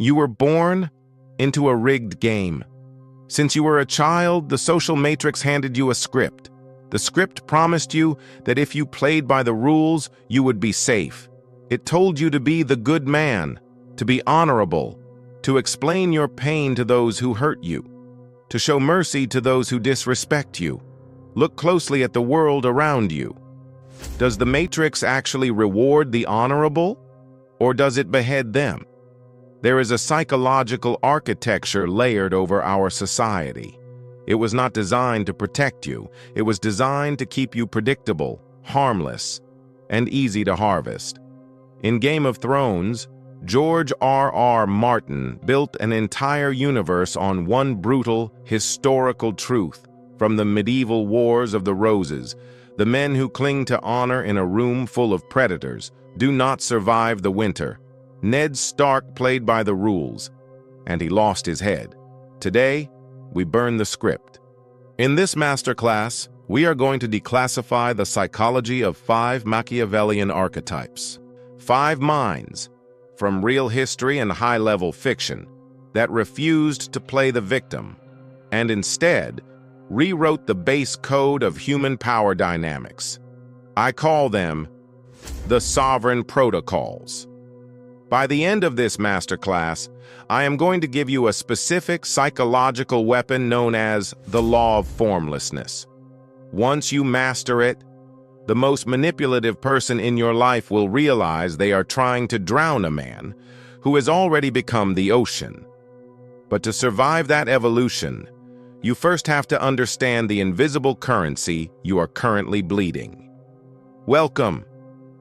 You were born into a rigged game. Since you were a child, the social matrix handed you a script. The script promised you that if you played by the rules, you would be safe. It told you to be the good man, to be honorable, to explain your pain to those who hurt you, to show mercy to those who disrespect you. Look closely at the world around you. Does the matrix actually reward the honorable, or does it behead them? There is a psychological architecture layered over our society. It was not designed to protect you. It was designed to keep you predictable, harmless, and easy to harvest. In Game of Thrones, George R.R. Martin built an entire universe on one brutal, historical truth from the medieval Wars of the Roses. The men who cling to honor in a room full of predators do not survive the winter. Ned Stark played by the rules, and he lost his head. Today, we burn the script. In this masterclass, we are going to declassify the psychology of 5 Machiavellian archetypes. 5 minds, from real history and high-level fiction, that refused to play the victim, and instead rewrote the base code of human power dynamics. I call them the sovereign protocols. By the end of this masterclass, I am going to give you a specific psychological weapon known as the law of formlessness. Once you master it, the most manipulative person in your life will realize they are trying to drown a man who has already become the ocean. But to survive that evolution, you first have to understand the invisible currency you are currently bleeding. Welcome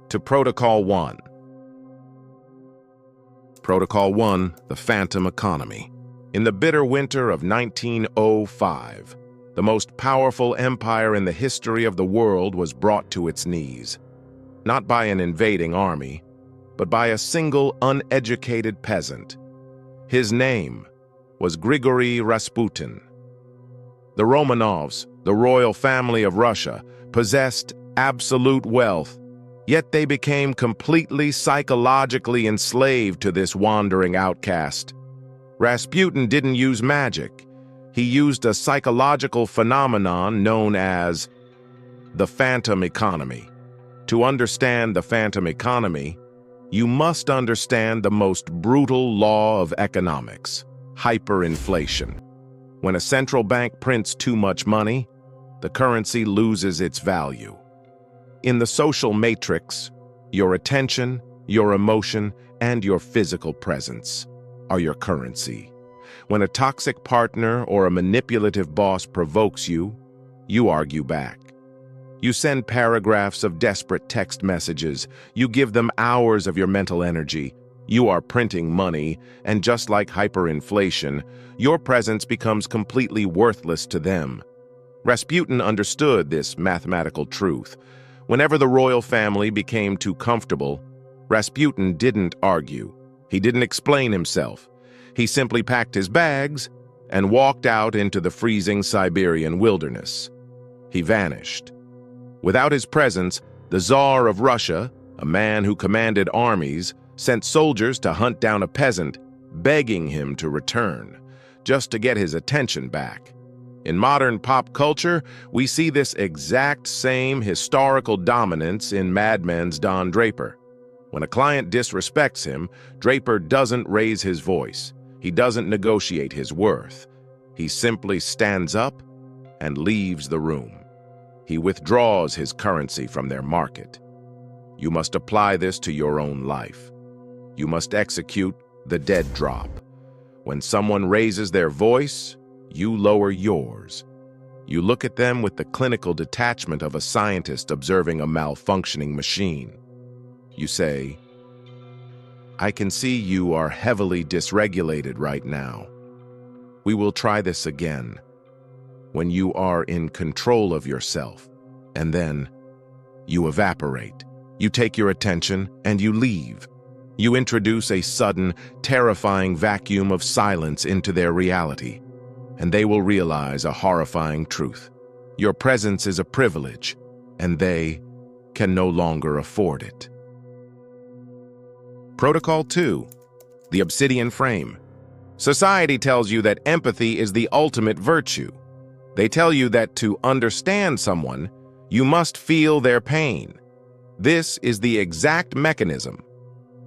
to Protocol 1. Protocol 1, the Phantom Economy. In the bitter winter of 1905, the most powerful empire in the history of the world was brought to its knees, not by an invading army, but by a single uneducated peasant. His name was Grigory Rasputin. The Romanovs, the royal family of Russia, possessed absolute wealth, yet they became completely psychologically enslaved to this wandering outcast. Rasputin didn't use magic. He used a psychological phenomenon known as the phantom economy. To understand the phantom economy, you must understand the most brutal law of economics, hyperinflation. When a central bank prints too much money, the currency loses its value. In the social matrix, your attention, your emotion, and your physical presence are your currency. When a toxic partner or a manipulative boss provokes you, you argue back. You send paragraphs of desperate text messages. You give them hours of your mental energy. You are printing money, and just like hyperinflation, your presence becomes completely worthless to them. Rasputin understood this mathematical truth. Whenever the royal family became too comfortable, Rasputin didn't argue. He didn't explain himself. He simply packed his bags and walked out into the freezing Siberian wilderness. He vanished. Without his presence, the Tsar of Russia, a man who commanded armies, sent soldiers to hunt down a peasant, begging him to return, just to get his attention back. In modern pop culture, we see this exact same historical dominance in Mad Men's Don Draper. When a client disrespects him, Draper doesn't raise his voice. He doesn't negotiate his worth. He simply stands up and leaves the room. He withdraws his currency from their market. You must apply this to your own life. You must execute the dead drop. When someone raises their voice, you lower yours. You look at them with the clinical detachment of a scientist observing a malfunctioning machine. You say, "I can see you are heavily dysregulated right now. We will try this again when you are in control of yourself." And then you evaporate. You take your attention and you leave. You introduce a sudden, terrifying vacuum of silence into their reality, and they will realize a horrifying truth. Your presence is a privilege, and they can no longer afford it. Protocol 2. The Obsidian frame. Society tells you that empathy is the ultimate virtue. They tell you that to understand someone, you must feel their pain. This is the exact mechanism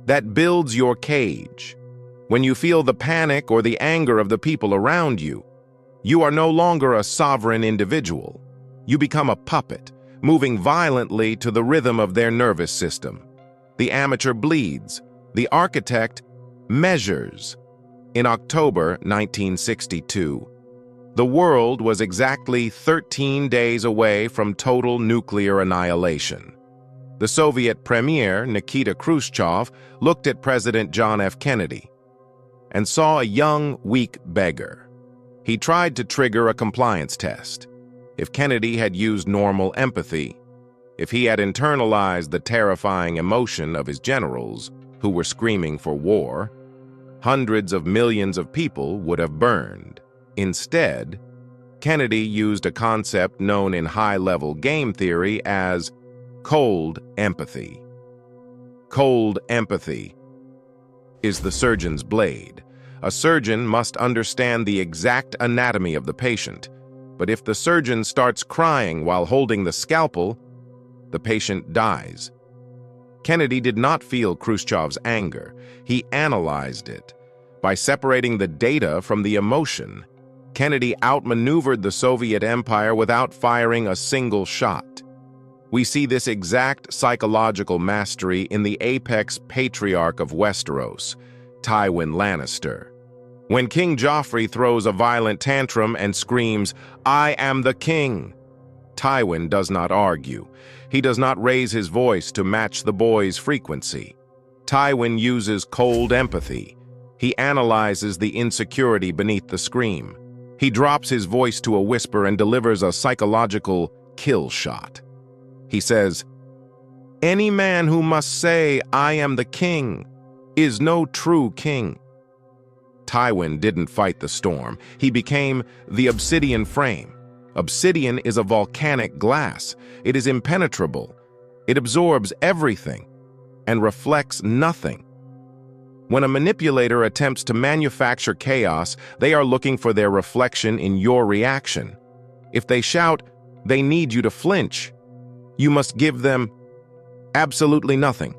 that builds your cage. When you feel the panic or the anger of the people around you, you are no longer a sovereign individual. You become a puppet, moving violently to the rhythm of their nervous system. The amateur bleeds. The architect measures. In October 1962, the world was exactly 13 days away from total nuclear annihilation. The Soviet Premier, Nikita Khrushchev, looked at President John F. Kennedy and saw a young, weak beggar. He tried to trigger a compliance test. If Kennedy had used normal empathy, if he had internalized the terrifying emotion of his generals who were screaming for war, hundreds of millions of people would have burned. Instead, Kennedy used a concept known in high-level game theory as cold empathy. Cold empathy is the surgeon's blade. A surgeon must understand the exact anatomy of the patient, but if the surgeon starts crying while holding the scalpel, the patient dies. Kennedy did not feel Khrushchev's anger. He analyzed it. By separating the data from the emotion, Kennedy outmaneuvered the Soviet Empire without firing a single shot. We see this exact psychological mastery in the apex patriarch of Westeros, Tywin Lannister. When King Joffrey throws a violent tantrum and screams, "I am the king," Tywin does not argue. He does not raise his voice to match the boy's frequency. Tywin uses cold empathy. He analyzes the insecurity beneath the scream. He drops his voice to a whisper and delivers a psychological kill shot. He says, "Any man who must say, 'I am the king,' is no true king." Tywin didn't fight the storm. He became the Obsidian frame. Obsidian is a volcanic glass. It is impenetrable. It absorbs everything and reflects nothing. When a manipulator attempts to manufacture chaos, they are looking for their reflection in your reaction. If they shout, they need you to flinch, you must give them absolutely nothing.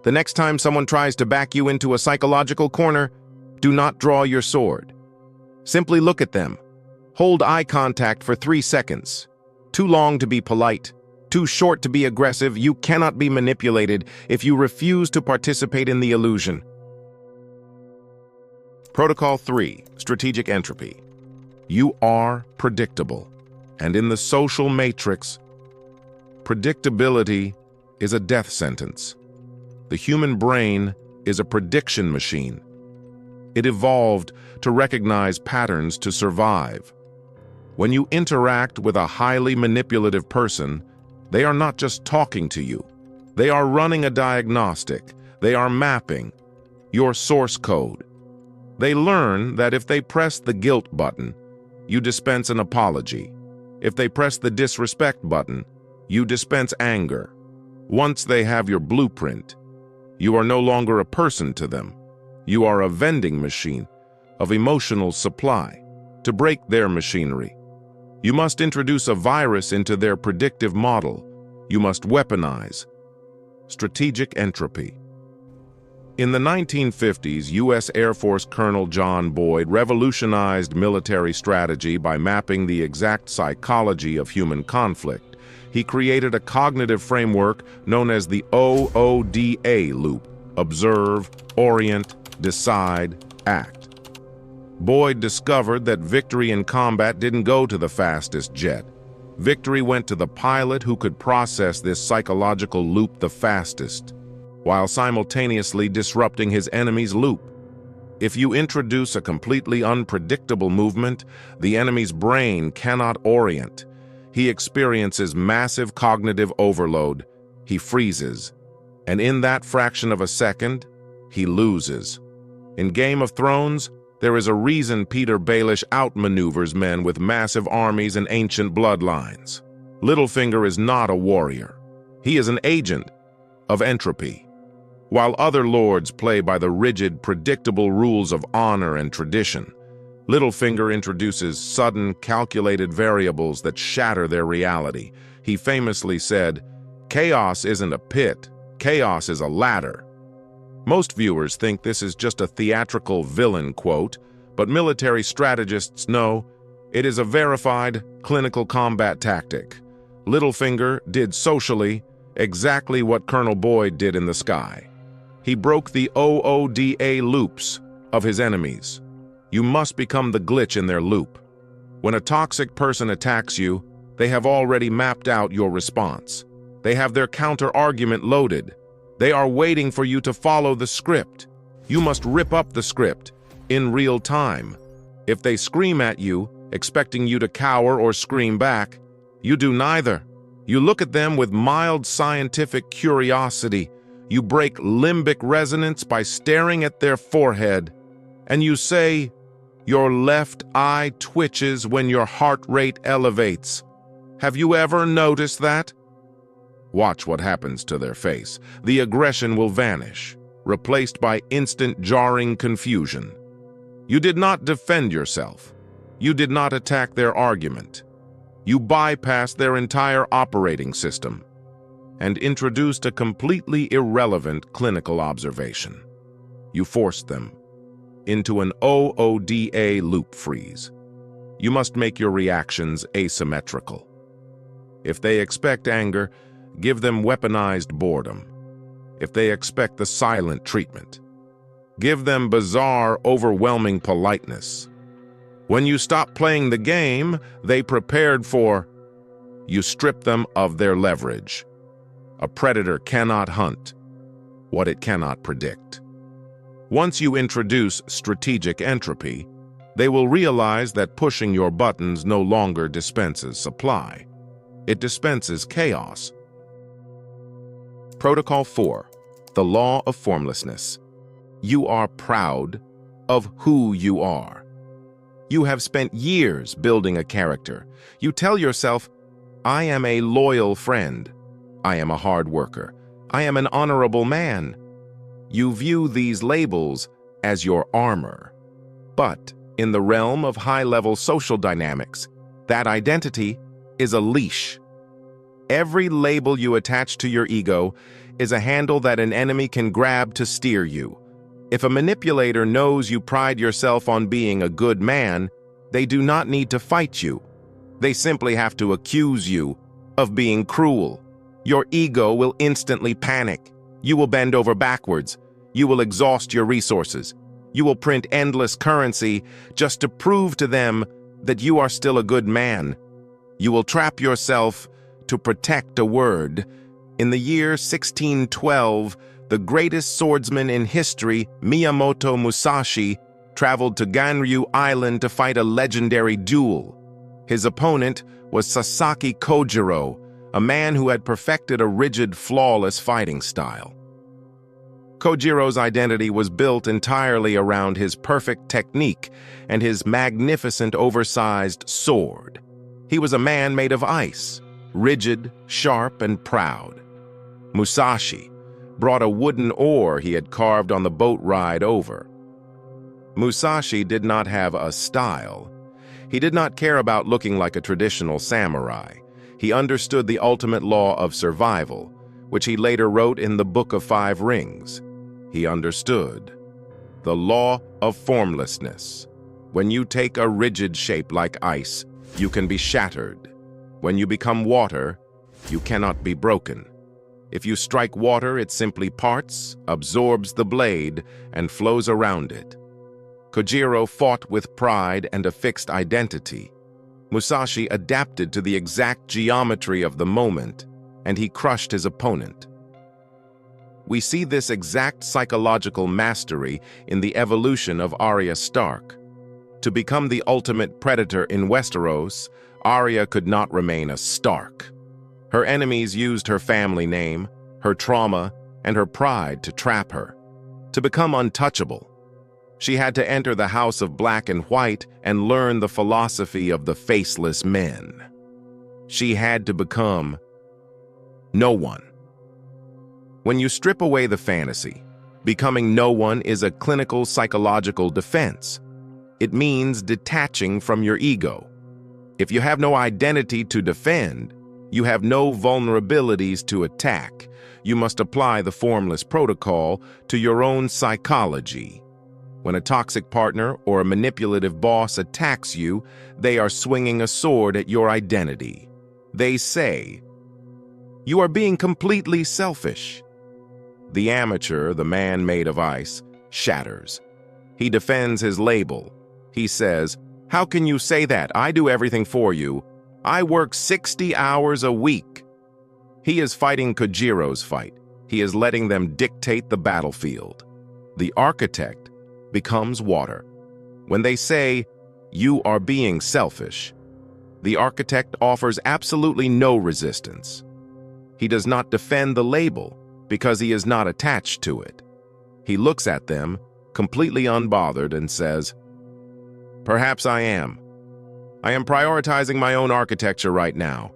The next time someone tries to back you into a psychological corner, do not draw your sword. Simply look at them. Hold eye contact for 3 seconds. Too long to be polite, too short to be aggressive. You cannot be manipulated if you refuse to participate in the illusion. Protocol 3, Strategic Entropy. You are predictable. And in the social matrix, predictability is a death sentence. The human brain is a prediction machine. It evolved to recognize patterns to survive. When you interact with a highly manipulative person, they are not just talking to you. They are running a diagnostic. They are mapping your source code. They learn that if they press the guilt button, you dispense an apology. If they press the disrespect button, you dispense anger. Once they have your blueprint, you are no longer a person to them. You are a vending machine of emotional supply. To break their machinery, you must introduce a virus into their predictive model. You must weaponize strategic entropy. In the 1950s, U.S. Air Force Colonel John Boyd revolutionized military strategy by mapping the exact psychology of human conflict. He created a cognitive framework known as the OODA loop: observe, orient, decide, act. Boyd discovered that victory in combat didn't go to the fastest jet. Victory went to the pilot who could process this psychological loop the fastest, while simultaneously disrupting his enemy's loop. If you introduce a completely unpredictable movement, the enemy's brain cannot orient. He experiences massive cognitive overload. He freezes, and in that fraction of a second, he loses. In Game of Thrones, there is a reason Peter Baelish outmaneuvers men with massive armies and ancient bloodlines. Littlefinger is not a warrior. He is an agent of entropy. while other lords play by the rigid, predictable rules of honor and tradition. Littlefinger introduces sudden, calculated variables that shatter their reality. He famously said, "Chaos isn't a pit, chaos is a ladder." Most viewers think this is just a theatrical villain quote, but military strategists know it is a verified clinical combat tactic. Littlefinger did socially exactly what Colonel Boyd did in the sky. He broke the OODA loops of his enemies. You must become the glitch in their loop. When a toxic person attacks you, they have already mapped out your response. They have their counter-argument loaded. They are waiting for you to follow the script. You must rip up the script in real time. If they scream at you, expecting you to cower or scream back, you do neither. You look at them with mild scientific curiosity. You break limbic resonance by staring at their forehead, and you say, "Your left eye twitches when your heart rate elevates." Have you ever noticed that? Watch what happens to their face. The aggression will vanish, replaced by instant jarring confusion. You did not defend yourself. You did not attack their argument. You bypassed their entire operating system and introduced a completely irrelevant clinical observation. You forced them into an OODA loop freeze. You must make your reactions asymmetrical. If they expect anger, give them weaponized boredom. If they expect the silent treatment, give them bizarre, overwhelming politeness. When you stop playing the game they prepared for, you strip them of their leverage. A predator cannot hunt what it cannot predict. Once you introduce strategic entropy, they will realize that pushing your buttons no longer dispenses supply. It dispenses chaos. Protocol 4. The Law of Formlessness. You are proud of who you are. You have spent years building a character. You tell yourself, "I am a loyal friend. I am a hard worker. I am an honorable man." You view these labels as your armor. But in the realm of high-level social dynamics, that identity is a leash. Every label you attach to your ego is a handle that an enemy can grab to steer you. If a manipulator knows you pride yourself on being a good man, they do not need to fight you. They simply have to accuse you of being cruel. Your ego will instantly panic. You will bend over backwards. You will exhaust your resources. You will print endless currency just to prove to them that you are still a good man. You will trap yourself to protect a word. In the year 1612, the greatest swordsman in history, Miyamoto Musashi, traveled to Ganryu Island to fight a legendary duel. His opponent was Sasaki Kojiro, a man who had perfected a rigid, flawless fighting style. Kojiro's identity was built entirely around his perfect technique and his magnificent oversized sword. He was a man made of ice, rigid, sharp, and proud. Musashi brought a wooden oar he had carved on the boat ride over. Musashi did not have a style. He did not care about looking like a traditional samurai. He understood the ultimate law of survival, which he later wrote in the Book of Five Rings. He understood the law of formlessness. When you take a rigid shape like ice, you can be shattered. When you become water, you cannot be broken. If you strike water, it simply parts, absorbs the blade, and flows around it. Kojiro fought with pride and a fixed identity. Musashi adapted to the exact geometry of the moment, and he crushed his opponent. We see this exact psychological mastery in the evolution of Arya Stark. To become the ultimate predator in Westeros, Arya could not remain a Stark. Her enemies used her family name, her trauma, and her pride to trap her. To become untouchable, she had to enter the House of Black and White and learn the philosophy of the faceless men. She had to become no one. When you strip away the fantasy, becoming no one is a clinical psychological defense. It means detaching from your ego. If you have no identity to defend, you have no vulnerabilities to attack. You must apply the formless protocol to your own psychology. When a toxic partner or a manipulative boss attacks you, they are swinging a sword at your identity. They say, "You are being completely selfish." The amateur, the man made of ice, shatters. He defends his label. He says, "How can you say that? I do everything for you. I work 60 hours a week." He is fighting Kojiro's fight. He is letting them dictate the battlefield. The architect becomes water. When they say, "You are being selfish," the architect offers absolutely no resistance. He does not defend the label because he is not attached to it. He looks at them, completely unbothered, and says, "Perhaps I am. I am prioritizing my own architecture right now."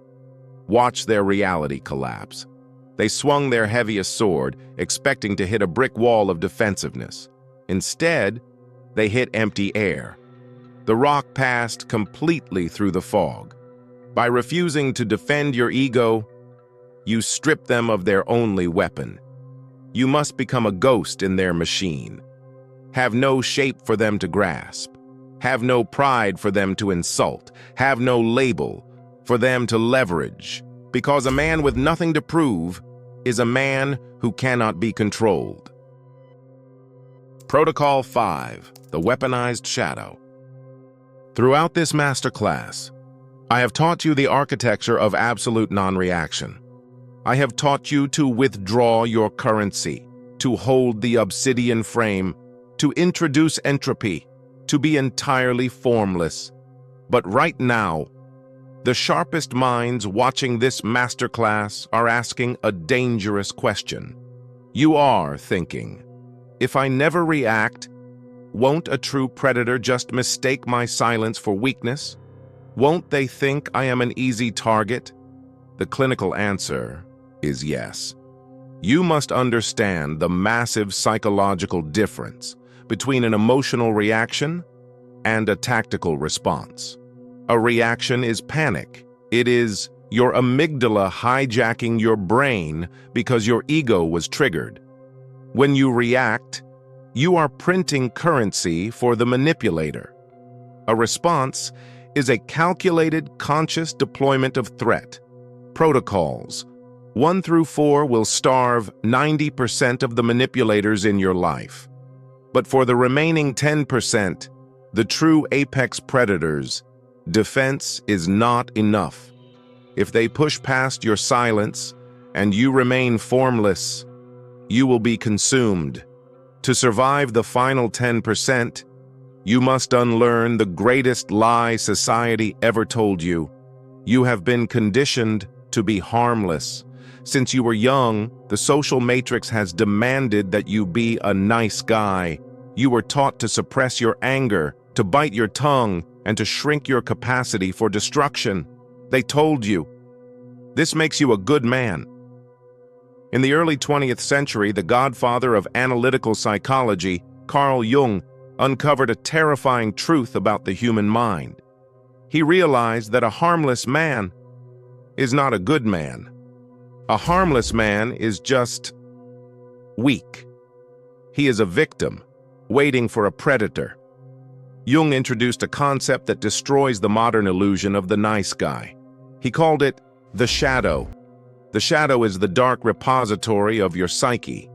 Watch their reality collapse. They swung their heaviest sword, expecting to hit a brick wall of defensiveness. Instead, they hit empty air. The rock passed completely through the fog. By refusing to defend your ego, you strip them of their only weapon. You must become a ghost in their machine. Have no shape for them to grasp. Have no pride for them to insult. Have no label for them to leverage. Because a man with nothing to prove is a man who cannot be controlled. Protocol 5, the Weaponized Shadow. Throughout this masterclass, I have taught you the architecture of absolute non-reaction. I have taught you to withdraw your currency, to hold the Obsidian frame, to introduce entropy, to be entirely formless. But right now, the sharpest minds watching this masterclass are asking a dangerous question. You are thinking, if I never react, won't a true predator just mistake my silence for weakness? Won't they think I am an easy target? The clinical answer is yes. You must understand the massive psychological difference between an emotional reaction and a tactical response. A reaction is panic. It is your amygdala hijacking your brain because your ego was triggered. When you react, you are printing currency for the manipulator. A response is a calculated, conscious deployment of threat. Protocols 1 through 4 will starve 90% of the manipulators in your life. But for the remaining 10%, the true apex predators, defense is not enough. If they push past your silence and you remain formless, you will be consumed. To survive the final 10%, you must unlearn the greatest lie society ever told you. You have been conditioned to be harmless. Since you were young, the social matrix has demanded that you be a nice guy. You were taught to suppress your anger, to bite your tongue, and to shrink your capacity for destruction. They told you, this makes you a good man. In the early 20th century, the godfather of analytical psychology, Carl Jung, uncovered a terrifying truth about the human mind. He realized that a harmless man is not a good man. A harmless man is just weak. He is a victim, waiting for a predator. Jung introduced a concept that destroys the modern illusion of the nice guy. He called it the shadow. The shadow is the dark repository of your psyche.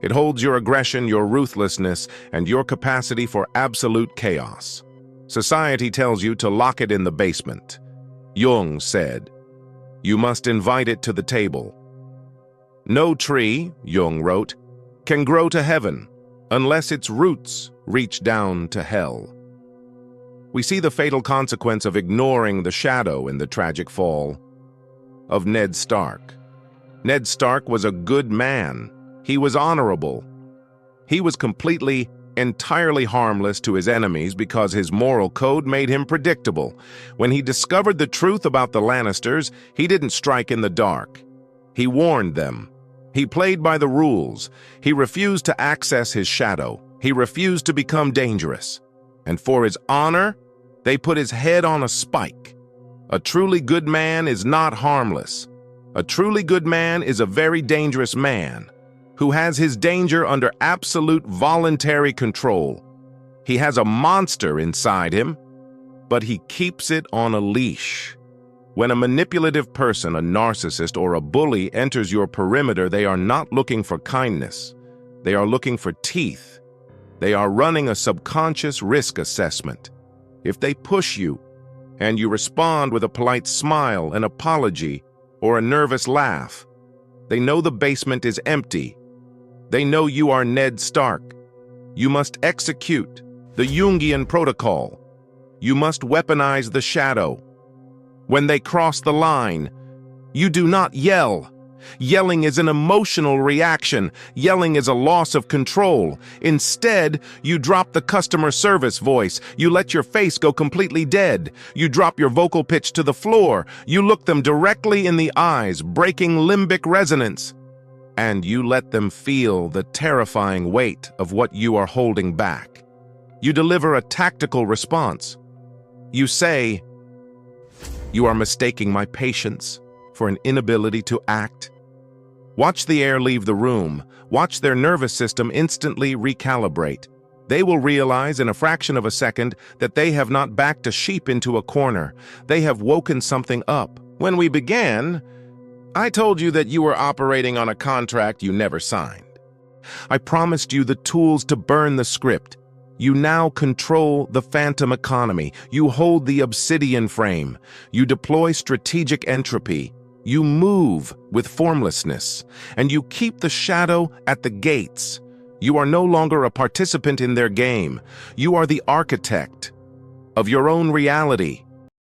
It holds your aggression, your ruthlessness, and your capacity for absolute chaos. Society tells you to lock it in the basement. Jung said, you must invite it to the table. No tree, Jung wrote, can grow to heaven unless its roots reach down to hell. We see the fatal consequence of ignoring the shadow in the tragic fall of Ned Stark. Ned Stark was a good man. He was honorable. He was entirely harmless to his enemies because his moral code made him predictable. When he discovered the truth about the Lannisters, he didn't strike in the dark. He warned them. He played by the rules. He refused to access his shadow. He refused to become dangerous. And for his honor, they put his head on a spike. A truly good man is not harmless. A truly good man is a very dangerous man who has his danger under absolute voluntary control. He has a monster inside him, but he keeps it on a leash. When a manipulative person, a narcissist, or a bully enters your perimeter, they are not looking for kindness. They are looking for teeth. They are running a subconscious risk assessment. If they push you, and you respond with a polite smile, an apology, or a nervous laugh, they know the basement is empty. They know you are Ned Stark. You must execute the Jungian protocol. You must weaponize the shadow. When they cross the line, you do not yell. Yelling is an emotional reaction. Yelling is a loss of control. Instead, you drop the customer service voice. You let your face go completely dead. You drop your vocal pitch to the floor. You look them directly in the eyes, breaking limbic resonance. And you let them feel the terrifying weight of what you are holding back. You deliver a tactical response. You say, "You are mistaking my patience for an inability to act." Watch the air leave the room. Watch their nervous system instantly recalibrate. They will realize in a fraction of a second that they have not backed a sheep into a corner. They have woken something up. When we began, I told you that you were operating on a contract you never signed. I promised you the tools to burn the script. You now control the phantom economy. You hold the Obsidian frame. You deploy strategic entropy. You move with formlessness, and you keep the shadow at the gates. You are no longer a participant in their game. You are the architect of your own reality.